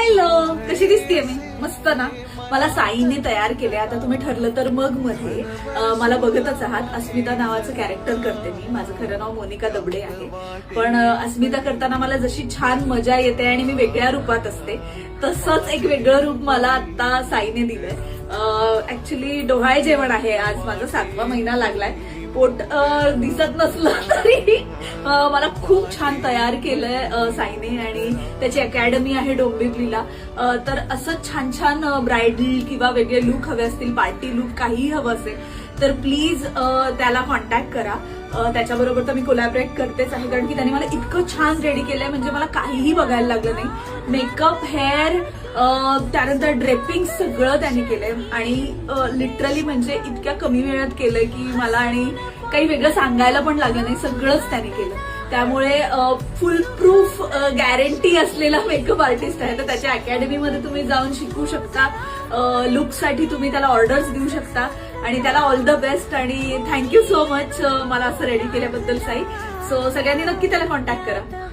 Hello, कशी दिसतेय मी? मस्त ना. मला साईने तयार केले. आता तुम्ही ठरलं तर मग मध्ये मला बघतच आहात. अस्मिता नावाचं कॅरेक्टर करते मी. माझं खरं नाव मोनिका दबडे आहे, पण अस्मिता करताना मला जशी छान मजा येते आणि मी वेगळ्या रूपात असते, तसंच एक वेगळं रूप मला आता साईने दिलंय. ऍक्च्युली डोहाळे जेवण आहे आज. माझा 7वा महिना लागलाय. पोट दिसत नसलं तरी मला खूप छान तयार केलंय साईने, आणि त्याची अकॅडमी आहे डोंबिवलीला. तर असं छान छान ब्रायडल किंवा वेगळे लुक हवे असतील, पार्टी लुक काहीही हवं असेल तर प्लीज त्याला कॉन्टॅक्ट करा. त्याच्याबरोबर तर मी कोलॅबरेट करतेच आहे, कारण की त्याने मला इतकं छान रेडी केलंय, म्हणजे मला काहीही बघायला लागलं नाही. मेकअप, हेअर, त्यानंतर ड्रेपिंग सगळं त्यांनी केलंय, आणि लिटरली म्हणजे इतक्या कमी वेळात केलंय की मला आणि काही वेगळं सांगायला पण लागलं नाही. सगळंच त्यांनी केलं. त्यामुळे फुल प्रूफ गॅरंटी असलेला मेकअप आर्टिस्ट आहे. तर त्याच्या अकॅडमीमध्ये तुम्ही जाऊन शिकू शकता. लुकसाठी तुम्ही त्याला ऑर्डर्स देऊ शकता, आणि त्याला ऑल द बेस्ट. आणि थँक्यू सो मच मला असं रेडी केल्याबद्दल साई. सो सगळ्यांनी नक्की त्याला कॉन्टॅक्ट करा.